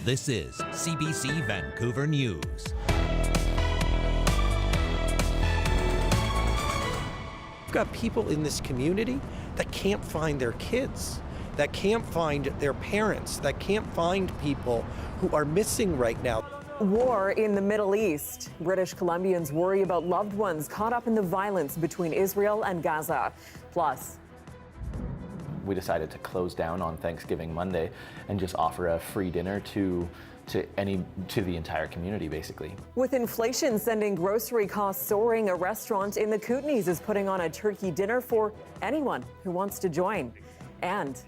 This is CBC Vancouver News. We've got people in this community that can't find their kids, that can't find their parents, that can't find people who are missing right now. War in the Middle East. British Columbians worry about loved ones caught up in the violence between Israel and Gaza. Plus, we decided to close down on Thanksgiving Monday and just offer a free dinner to the entire community, basically. with inflation sending grocery costs soaring, a restaurant in the Kootenays is putting on a turkey dinner for anyone who wants to join. And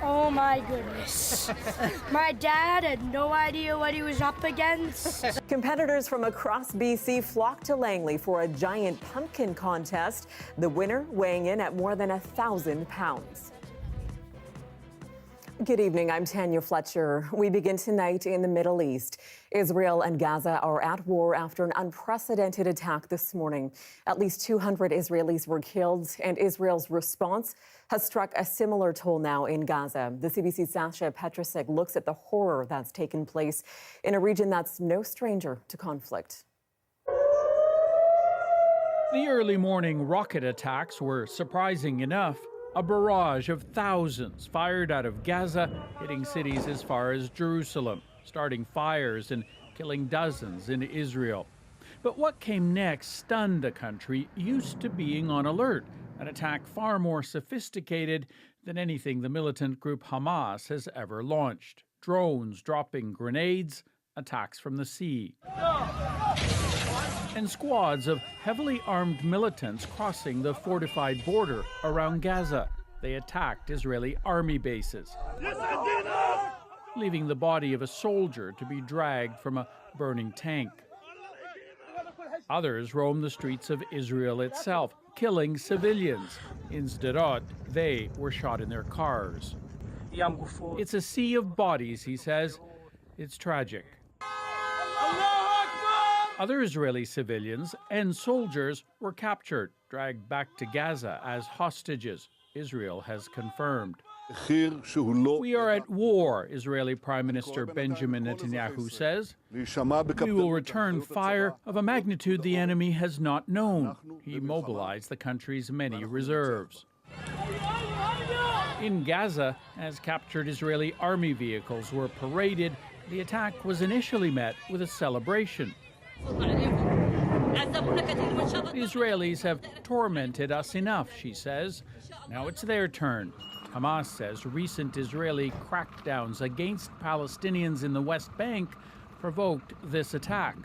Oh my goodness. My dad had no idea what he was up against. competitors from across BC flocked to Langley for a giant pumpkin contest, the winner weighing in at more than 1,000 pounds. Good evening, I'm Tanya Fletcher. We begin tonight in the Middle East. Israel and Gaza are at war after an unprecedented attack this morning. At least 200 Israelis were killed, and Israel's response has struck a similar toll now in Gaza. The CBC's Sasha Petrusik looks at the horror that's taken place in a region that's no stranger to conflict. The early morning rocket attacks were surprising enough. A barrage of thousands fired out of Gaza, hitting cities as far as Jerusalem, starting fires and killing dozens in Israel. But what came next stunned a country used to being on alert, an attack far more sophisticated than anything the militant group Hamas has ever launched. Drones dropping grenades, attacks from the sea, and squads of heavily armed militants crossing the fortified border around Gaza. They attacked Israeli army bases, leaving the body of a soldier to be dragged from a burning tank. Others roamed the streets of Israel itself, killing civilians. In Sderot, they were shot in their cars. It's a sea of bodies, he says. It's tragic. Other Israeli civilians and soldiers were captured, dragged back to Gaza as hostages, Israel has confirmed. We are at war, Israeli Prime Minister Benjamin Netanyahu says. We will return fire of a magnitude the enemy has not known. He mobilized the country's many reserves. In Gaza, as captured Israeli army vehicles were paraded, the attack was initially met with a celebration. The Israelis have tormented us enough, she says. Now it's their turn. Hamas says recent Israeli crackdowns against Palestinians in the West Bank provoked this attack.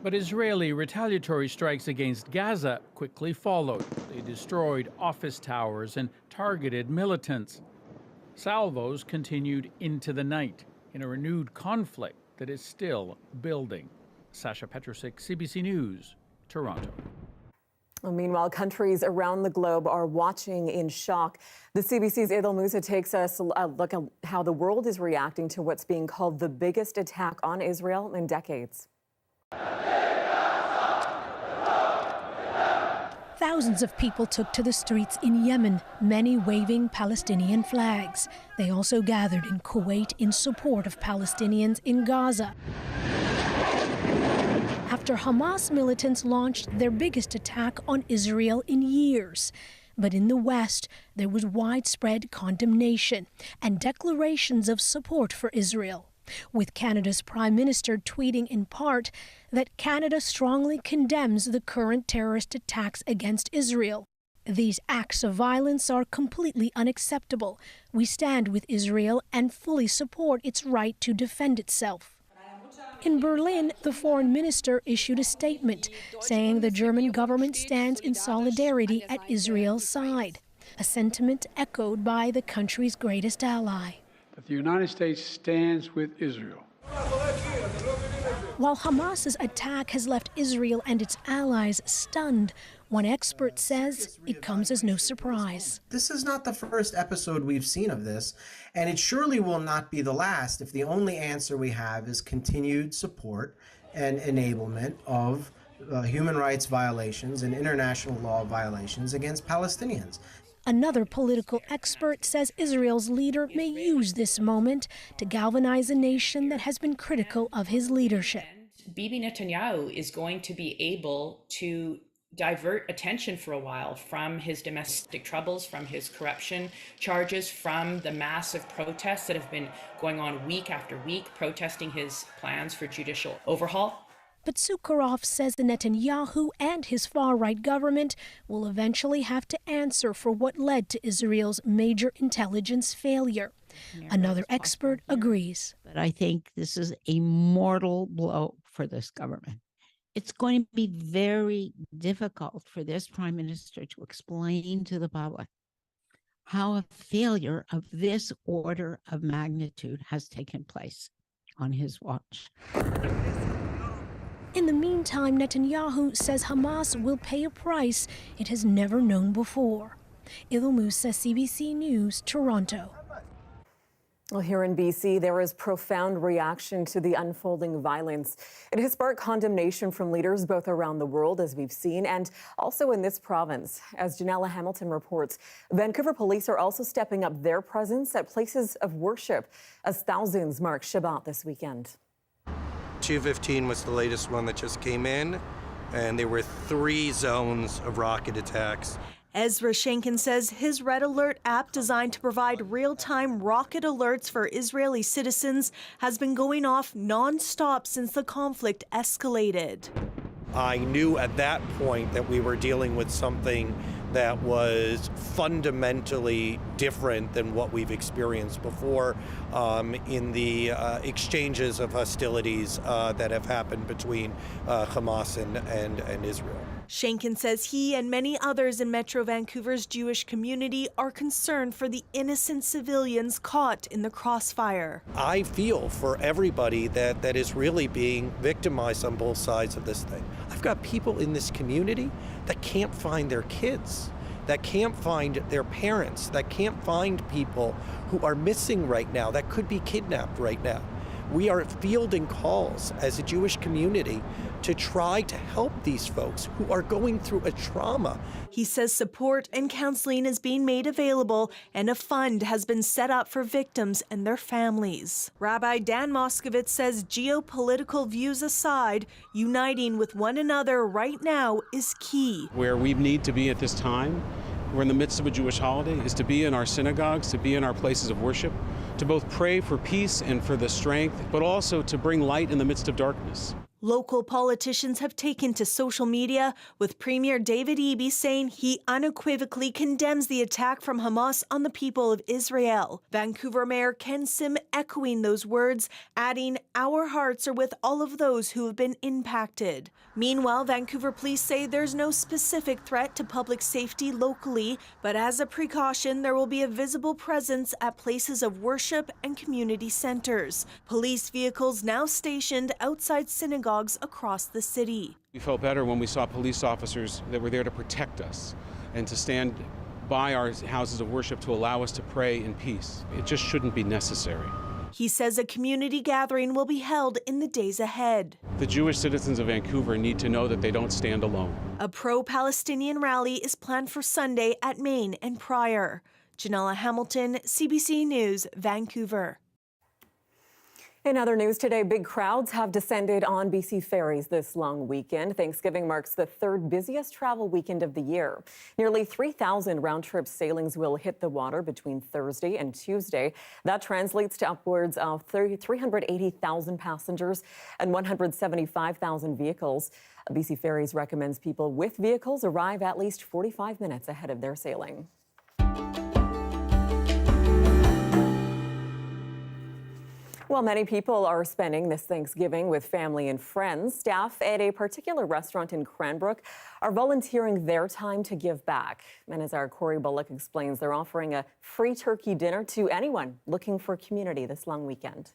But Israeli retaliatory strikes against Gaza quickly followed. They destroyed office towers and targeted militants. Salvos continued into the night in a renewed conflict that is still building. Sasha Petrusik, CBC News, Toronto. Meanwhile, countries around the globe are watching in shock. The CBC's Idil Musa takes us a look at how the world is reacting to what's being called the biggest attack on Israel in decades. Thousands of people took to the streets in Yemen, many waving Palestinian flags. They also gathered in Kuwait in support of Palestinians in Gaza, after Hamas militants launched their biggest attack on Israel in years. But in the West, there was widespread condemnation and declarations of support for Israel, with Canada's Prime Minister tweeting in part that Canada strongly condemns the current terrorist attacks against Israel. These acts of violence are completely unacceptable. We stand with Israel and fully support its right to defend itself. In Berlin, the foreign minister issued a statement saying the German government stands in solidarity at Israel's side, a sentiment echoed by the country's greatest ally. That the United States stands with Israel. While Hamas's attack has left Israel and its allies stunned, one expert says it comes as no surprise. This is not the first episode we've seen of this, and it surely will not be the last if the only answer we have is continued support and enablement of human rights violations and international law violations against Palestinians. Another political expert says Israel's leader may use this moment to galvanize a nation that has been critical of his leadership. Bibi Netanyahu is going to be able to divert attention for a while from his domestic troubles, from his corruption charges, from the massive protests that have been going on week after week, protesting his plans for judicial overhaul. But Sukharov says the Netanyahu and his far-right government will eventually have to answer for what led to Israel's major intelligence failure. Another expert agrees. But I think this is a mortal blow for this government. It's going to be very difficult for this prime minister to explain to the public how a failure of this order of magnitude has taken place on his watch. In the meantime, Netanyahu says Hamas will pay a price it has never known before. Ilil Musa, CBC News, Toronto. Well, here in BC, there is profound reaction to the unfolding violence. It has sparked condemnation from leaders both around the world, as we've seen, and also in this province. As Janella Hamilton reports, Vancouver police are also stepping up their presence at places of worship as thousands mark Shabbat this weekend. 2:15 was the latest one that just came in, and there were 3 zones of rocket attacks. Ezra Shenkin says his Red Alert app, designed to provide real-time rocket alerts for Israeli citizens, has been going off non-stop since the conflict escalated. I knew at that point that we were dealing with something that was fundamentally different than what we've experienced before in the exchanges of hostilities that have happened between Hamas and Israel. Shenkin says he and many others in Metro Vancouver's Jewish community are concerned for the innocent civilians caught in the crossfire. I feel for everybody that is really being victimized on both sides of this thing. I've got people in this community that can't find their kids, that can't find their parents, that can't find people who are missing right now, that could be kidnapped right now. We are fielding calls as a Jewish community to try to help these folks who are going through a trauma. He says support and counseling is being made available, and a fund has been set up for victims and their families. Rabbi Dan Moskovitz says geopolitical views aside, uniting with one another right now is key. Where we need to be at this time, we're in the midst of a Jewish holiday, is to be in our synagogues, to be in our places of worship, to both pray for peace and for the strength, but also to bring light in the midst of darkness. Local politicians have taken to social media, with Premier David Eby saying he unequivocally condemns the attack from Hamas on the people of Israel. Vancouver Mayor Ken Sim echoing those words, adding, "Our hearts are with all of those who have been impacted." Meanwhile, Vancouver police say there's no specific threat to public safety locally, but as a precaution, there will be a visible presence at places of worship and community centers. Police vehicles now stationed outside synagogues across the city. We felt better when we saw police officers that were there to protect us and to stand by our houses of worship to allow us to pray in peace. It just shouldn't be necessary. He says a community gathering will be held in the days ahead. The Jewish citizens of Vancouver need to know that they don't stand alone. A pro-Palestinian rally is planned for Sunday at Main and Pryor. Janella Hamilton, CBC News, Vancouver. In other news today, big crowds have descended on BC ferries this long weekend. Thanksgiving marks the 3rd busiest travel weekend of the year. Nearly 3,000 round-trip sailings will hit the water between Thursday and Tuesday. That translates to upwards of 380,000 passengers and 175,000 vehicles. BC Ferries recommends people with vehicles arrive at least 45 minutes ahead of their sailing. While many people are spending this Thanksgiving with family and friends, staff at a particular restaurant in Cranbrook are volunteering their time to give back. And as our Corey Bullock explains, they're offering a free turkey dinner to anyone looking for community this long weekend.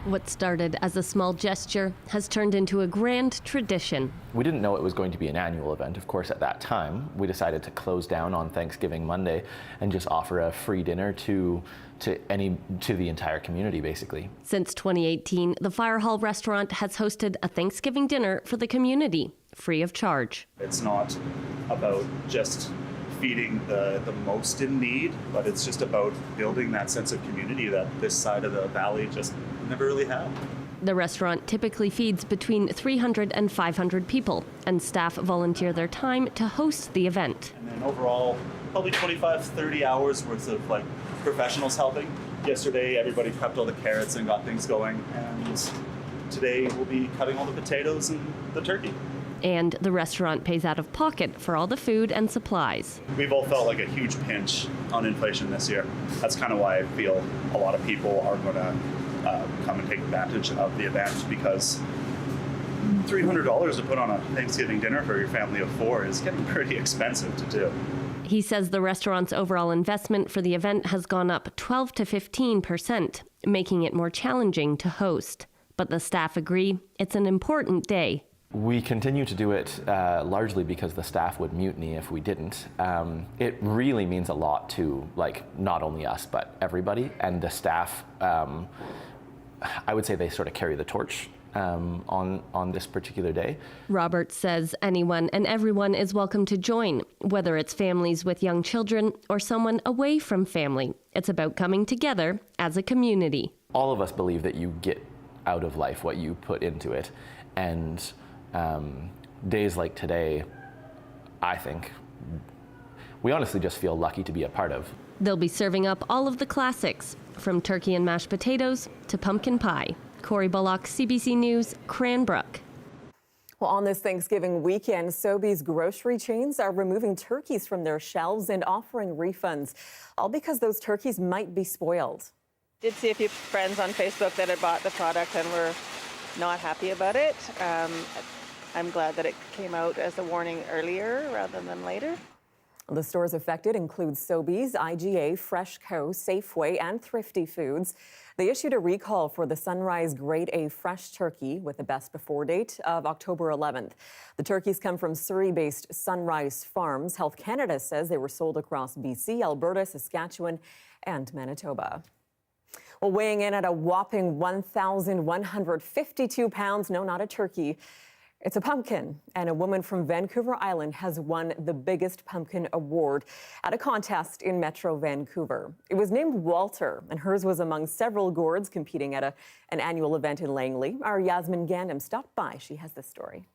What started as a small gesture has turned into a grand tradition. We didn't know it was going to be an annual event. Of course, at that time, we decided to close down on Thanksgiving Monday and just offer a free dinner to the entire community, basically. Since 2018, the Fire Hall restaurant has hosted a Thanksgiving dinner for the community, free of charge. It's not about just feeding the most in need, but it's just about building that sense of community that this side of the valley just never really had. The restaurant typically feeds between 300 and 500 people, and staff volunteer their time to host the event. And then overall, probably 25, 30 hours worth of like professionals helping. Yesterday, everybody prepped all the carrots and got things going, and today we'll be cutting all the potatoes and the turkey. And the restaurant pays out of pocket for all the food and supplies. We've all felt like a huge pinch on inflation this year. That's kind of why I feel a lot of people are going to come and take advantage of the event, because $300 to put on a Thanksgiving dinner for your family of 4 is getting pretty expensive to do. He says the restaurant's overall investment for the event has gone up 12 to 15%, making it more challenging to host. But the staff agree it's an important day. We continue to do it largely because the staff would mutiny if we didn't. It really means a lot to not only us, but everybody. And the staff, I would say they sort of carry the torch on this particular day. Roberts says anyone and everyone is welcome to join, whether it's families with young children or someone away from family. It's about coming together as a community. All of us believe that you get out of life what you put into it. And days like today, I think, we honestly just feel lucky to be a part of. They'll be serving up all of the classics, from turkey and mashed potatoes to pumpkin pie. Corey Bullock, CBC News, Cranbrook. Well, on this Thanksgiving weekend, Sobeys grocery chains are removing turkeys from their shelves and offering refunds, all because those turkeys might be spoiled. Did see a few friends on Facebook that had bought the product and were not happy about it. I'm glad that it came out as a warning earlier rather than later. The stores affected include Sobeys, IGA, FreshCo, Safeway, and Thrifty Foods. They issued a recall for the Sunrise Grade A fresh turkey with a best before date of October 11th. The turkeys come from Surrey-based Sunrise Farms. Health Canada says they were sold across BC, Alberta, Saskatchewan, and Manitoba. Well, weighing in at a whopping 1,152 pounds, no, not a turkey, it's a pumpkin, and a woman from Vancouver Island has won the biggest pumpkin award at a contest in Metro Vancouver. It was named Walter, and hers was among several gourds competing at an annual event in Langley. Our Yasmin Gandam stopped by. She has this story.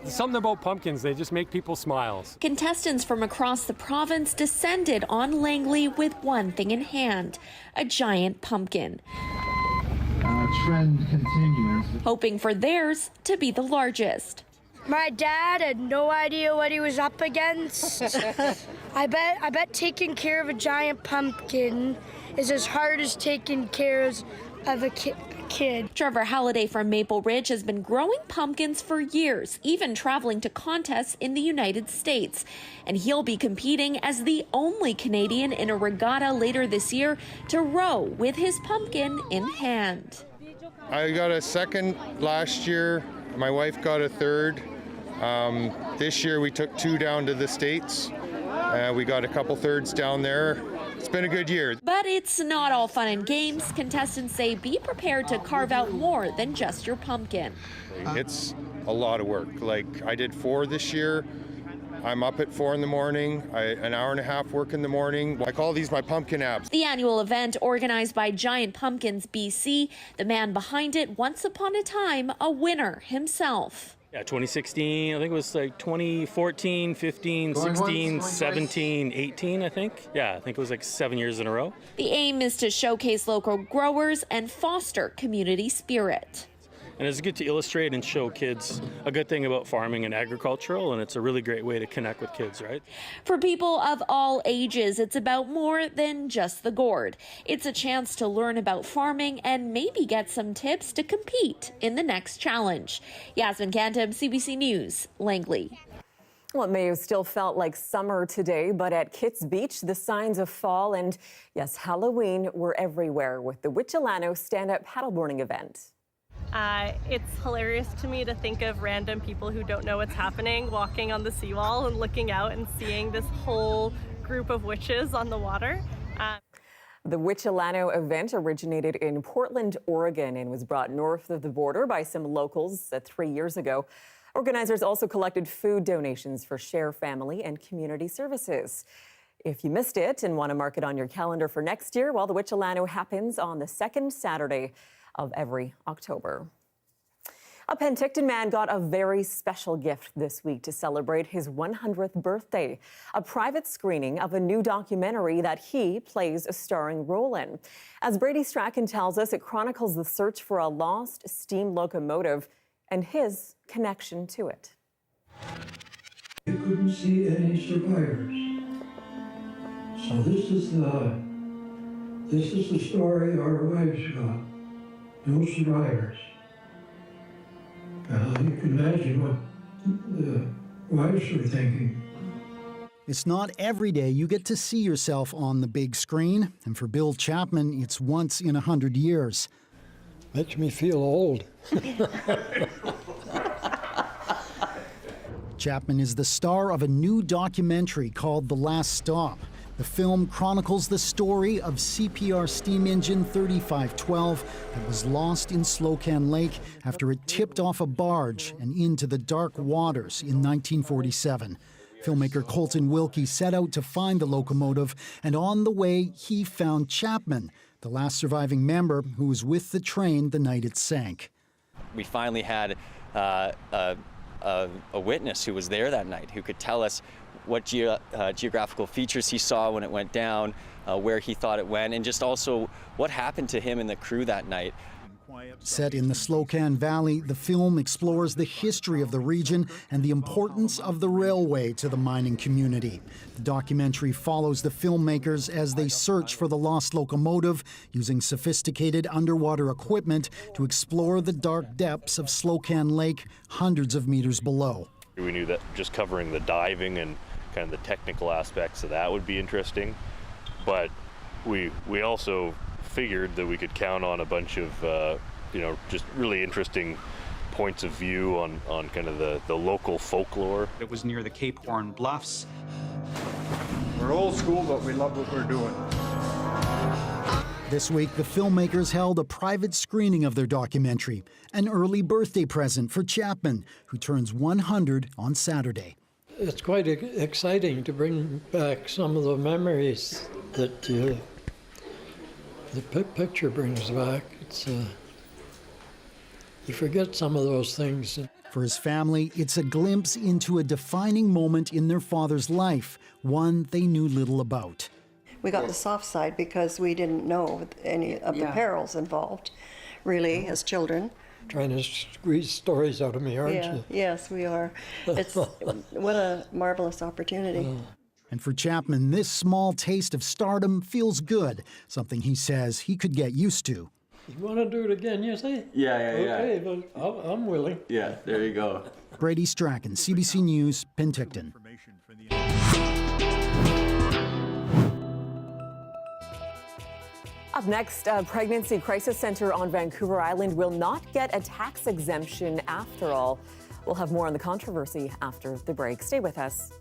Something about pumpkins, they just make people smile. Contestants from across the province descended on Langley with one thing in hand, a giant pumpkin. Trend continues. Hoping for theirs to be the largest. My dad had no idea what he was up against. I bet taking care of a giant pumpkin is as hard as taking care of a kid. Trevor Halliday from Maple Ridge has been growing pumpkins for years, even traveling to contests in the United States. And he'll be competing as the only Canadian in a regatta later this year to row with his pumpkin in hand. I got a second last year. My wife got a third. This year we took 2 down to the States. We got a couple thirds down there. It's been a good year. But it's not all fun and games. Contestants say be prepared to carve out more than just your pumpkin. It's a lot of work. I did 4 this year. I'm up at 4 in the morning, an hour and a half work in the morning. I call these my pumpkin abs. The annual event, organized by Giant Pumpkins BC, the man behind it, once upon a time, a winner himself. Yeah, 2016, I think it was 2014, 15, 16, 17, 18, I think. Yeah, I think it was 7 years in a row. The aim is to showcase local growers and foster community spirit. And it's good to illustrate and show kids a good thing about farming and agricultural, and it's a really great way to connect with kids, right? For people of all ages, it's about more than just the gourd. It's a chance to learn about farming and maybe get some tips to compete in the next challenge. Yasmin Gandam, CBC News, Langley. Well, it may have still felt like summer today, but at Kits Beach, the signs of fall and, yes, Halloween were everywhere with the Wichilano stand-up paddleboarding event. It's hilarious to me to think of random people who don't know what's happening walking on the seawall and looking out and seeing this whole group of witches on the water. The Wichilano event originated in Portland, Oregon, and was brought north of the border by some locals 3 years ago. Organizers also collected food donations for Share Family and community services. If you missed it and want to mark it on your calendar for next year, well, the Wichilano happens on the second Saturday of every October. A Penticton man got a very special gift this week to celebrate his 100th birthday, a private screening of a new documentary that he plays a starring role in. As Brady Strachan tells us, it chronicles the search for a lost steam locomotive and his connection to it. You couldn't see any survivors. So this is the story our wives got. No survivors. You can imagine what the wives were thinking. It's not every day you get to see yourself on the big screen, and for Bill Chapman, it's once in 100 years. Makes me feel old. Chapman is the star of a new documentary called The Last Stop. The film chronicles the story of CPR steam engine 3512 that was lost in Slocan Lake after it tipped off a barge and into the dark waters in 1947. Filmmaker Colton Wilkie set out to find the locomotive, and on the way, he found Chapman, the last surviving member who was with the train the night it sank. We finally had a witness who was there that night who could tell us what geographical features he saw when it went down, where he thought it went, and just also what happened to him and the crew that night. Set in the Slocan Valley, the film explores the history of the region and the importance of the railway to the mining community. The documentary follows the filmmakers as they search for the lost locomotive, using sophisticated underwater equipment to explore the dark depths of Slocan Lake, hundreds of meters below. We knew that just covering the diving and kind of the technical aspects of that would be interesting, but we also figured that we could count on a bunch of just really interesting points of view on kind of the local folklore. It was near the Cape Horn Bluffs. We're old school, but we love what we're doing. This week, the filmmakers held a private screening of their documentary, an early birthday present for Chapman, who turns 100 on Saturday. It's quite exciting to bring back some of the memories that the picture brings back. It's you forget some of those things. For his family, it's a glimpse into a defining moment in their father's life, one they knew little about. We got the soft side because we didn't know any of the perils involved, really, as children. Trying to squeeze stories out of me, aren't you? Yes, we are. It's what a marvelous opportunity. And for Chapman, this small taste of stardom feels good, something he says he could get used to. You want to do it again, you say? Yeah. Okay, but I'm willing. Yeah, there you go. Brady Strachan, CBC News, Penticton. Up next, a pregnancy crisis center on Vancouver Island will not get a tax exemption after all. We'll have more on the controversy after the break. Stay with us.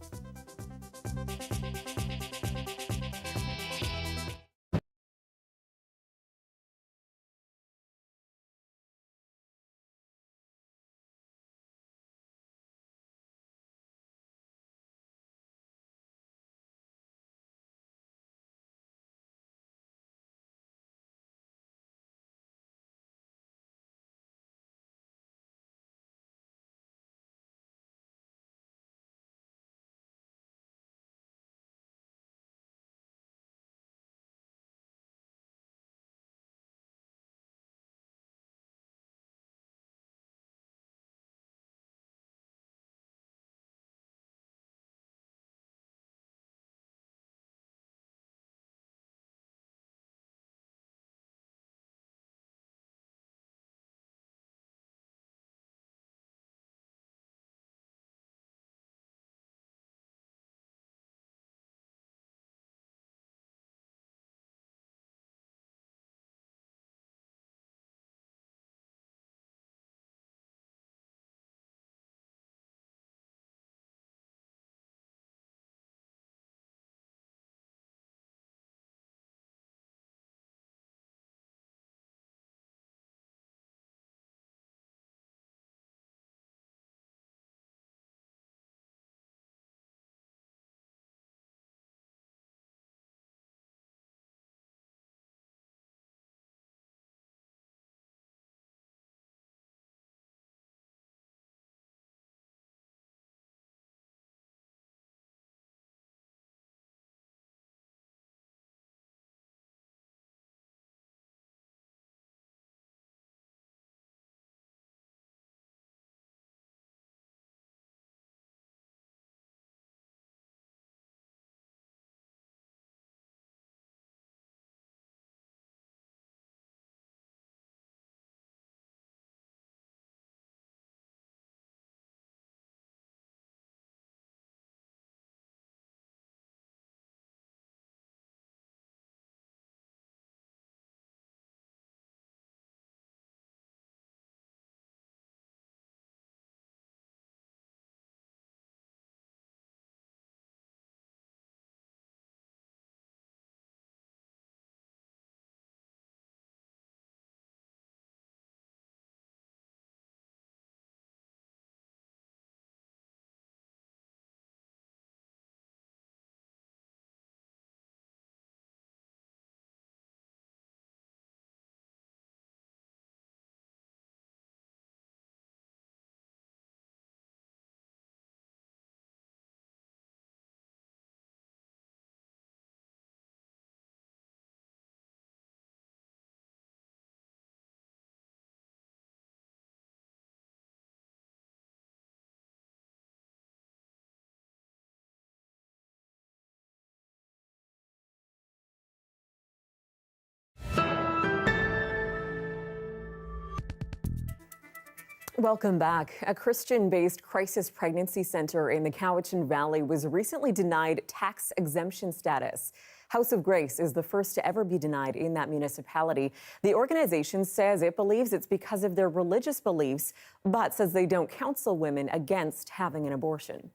Welcome back. A Christian-based crisis pregnancy center in the Cowichan Valley was recently denied tax exemption status. House of Grace is the first to ever be denied in that municipality. The organization says it believes it's because of their religious beliefs, but says they don't counsel women against having an abortion.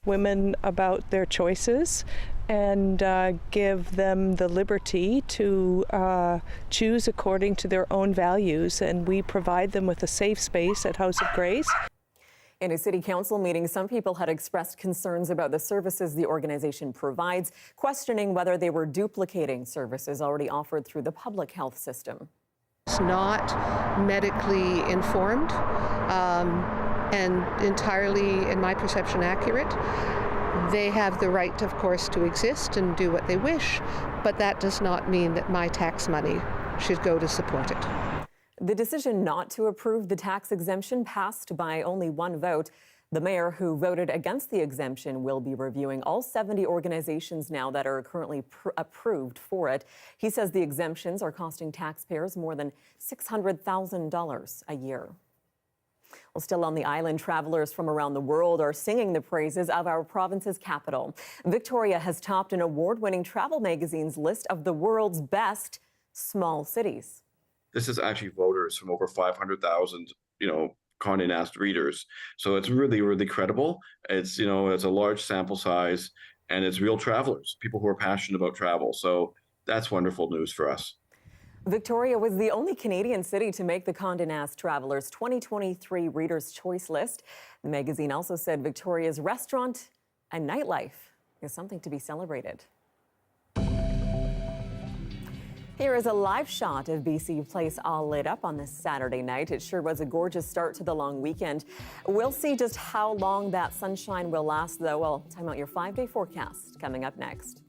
Women about their choices and give them the liberty to choose according to their own values, and we provide them with a safe space at House of Grace. In a city council meeting, some people had expressed concerns about the services the organization provides, questioning whether they were duplicating services already offered through the public health system. It's not medically informed and entirely, in my perception, accurate. They have the right, of course, to exist and do what they wish, but that does not mean that my tax money should go to support it. The decision not to approve the tax exemption passed by only one vote. The mayor, who voted against the exemption, will be reviewing all 70 organizations now that are currently approved for it. He says the exemptions are costing taxpayers more than $600,000 a year. Well, still on the island, travelers from around the world are singing the praises of our province's capital. Victoria has topped an award-winning travel magazine's list of the world's best small cities. This is actually voters from over 500,000, Condé Nast readers. So it's really, really credible. It's, it's a large sample size, and it's real travelers, people who are passionate about travel. So that's wonderful news for us. Victoria was the only Canadian city to make the Condé Nast Travelers 2023 Reader's Choice list. The magazine also said Victoria's restaurant and nightlife is something to be celebrated. Here is a live shot of BC Place all lit up on this Saturday night. It sure was a gorgeous start to the long weekend. We'll see just how long that sunshine will last, though. Well, time out your 5-day forecast coming up next.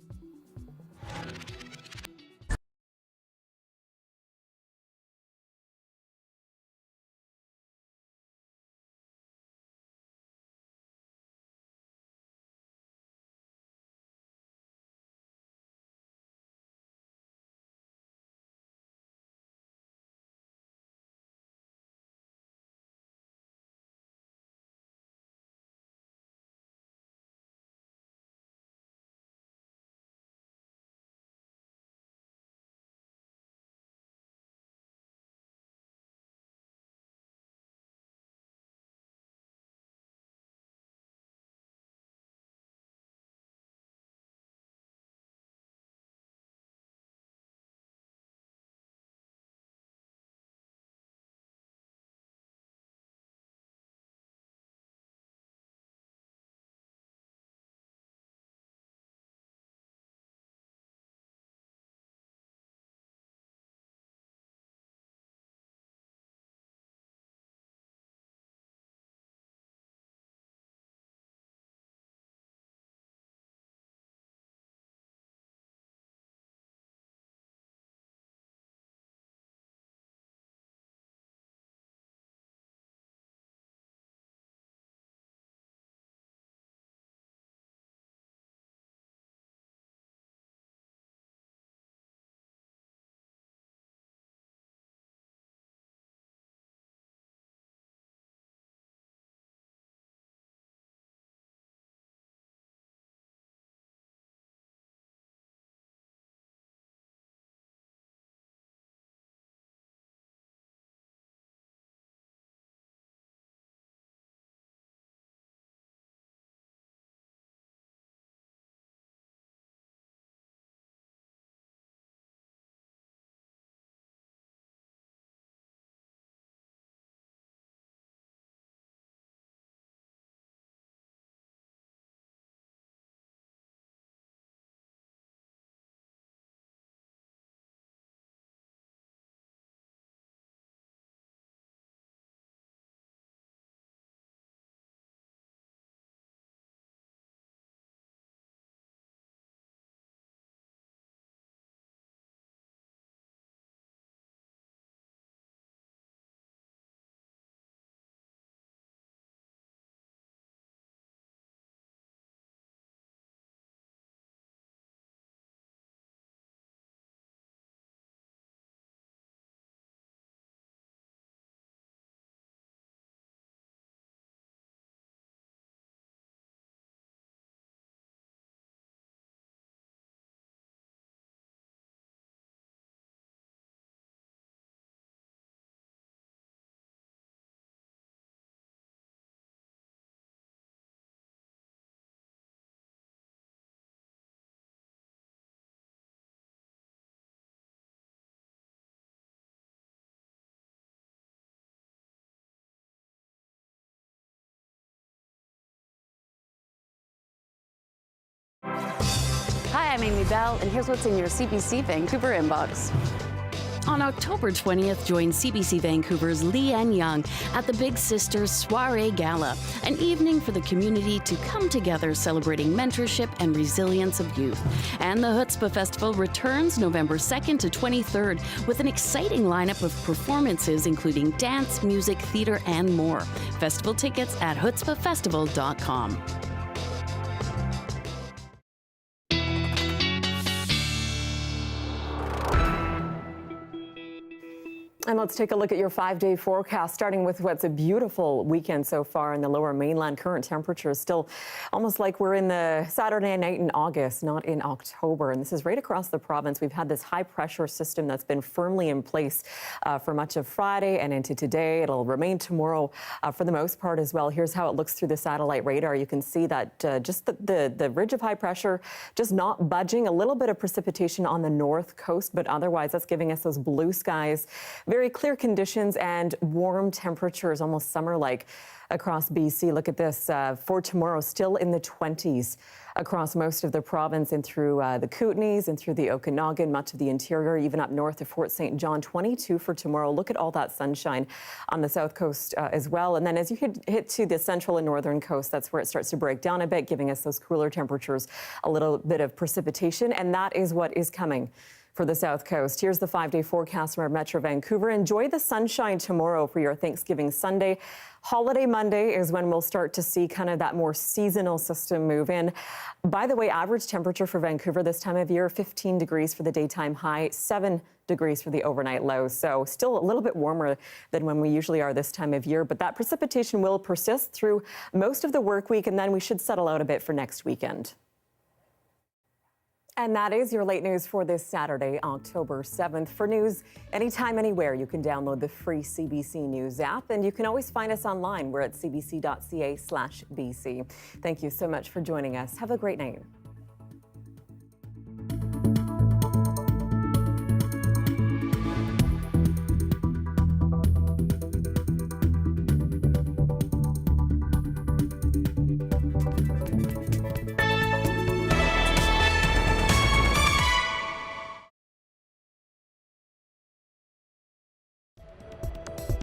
Hi, I'm Amy Bell, and here's what's in your CBC Vancouver inbox. On October 20th, join CBC Vancouver's Leanne Young at the Big Sisters Soiree Gala, an evening for the community to come together celebrating mentorship and resilience of youth. And the Chutzpah Festival returns November 2nd to 23rd with an exciting lineup of performances including dance, music, theater, and more. Festival tickets at chutzpahfestival.com. And let's take a look at your 5-day forecast, starting with what's a beautiful weekend so far in the lower mainland. Current temperatures still almost like we're in the Saturday night in August, not in October. And this is right across the province. We've had this high pressure system that's been firmly in place for much of Friday and into today. It'll remain tomorrow for the most part as well. Here's how it looks through the satellite radar. You can see that just the ridge of high pressure just not budging. A little bit of precipitation on the north coast, but otherwise that's giving us those blue skies. Very clear conditions and warm temperatures, almost summer-like across BC. Look at this for tomorrow, still in the 20s across most of the province and through the Kootenays and through the Okanagan, much of the interior, even up north of Fort St. John. 22 for tomorrow. Look at all that sunshine on the south coast as well. And then as you hit to the central and northern coast, that's where it starts to break down a bit, giving us those cooler temperatures, a little bit of precipitation, and that is what is coming for the south coast. Here's the 5-day forecast from our Metro Vancouver. Enjoy the sunshine tomorrow for your Thanksgiving Sunday. Holiday Monday is when we'll start to see kind of that more seasonal system move in. By the way, average temperature for Vancouver this time of year, 15 degrees for the daytime high, 7 degrees for the overnight low. So still a little bit warmer than when we usually are this time of year, but that precipitation will persist through most of the work week, and then we should settle out a bit for next weekend. And that is your late news for this Saturday, October 7th. For news anytime, anywhere, you can download the free CBC News app, and you can always find us online. We're at cbc.ca/BC. Thank you so much for joining us. Have a great night.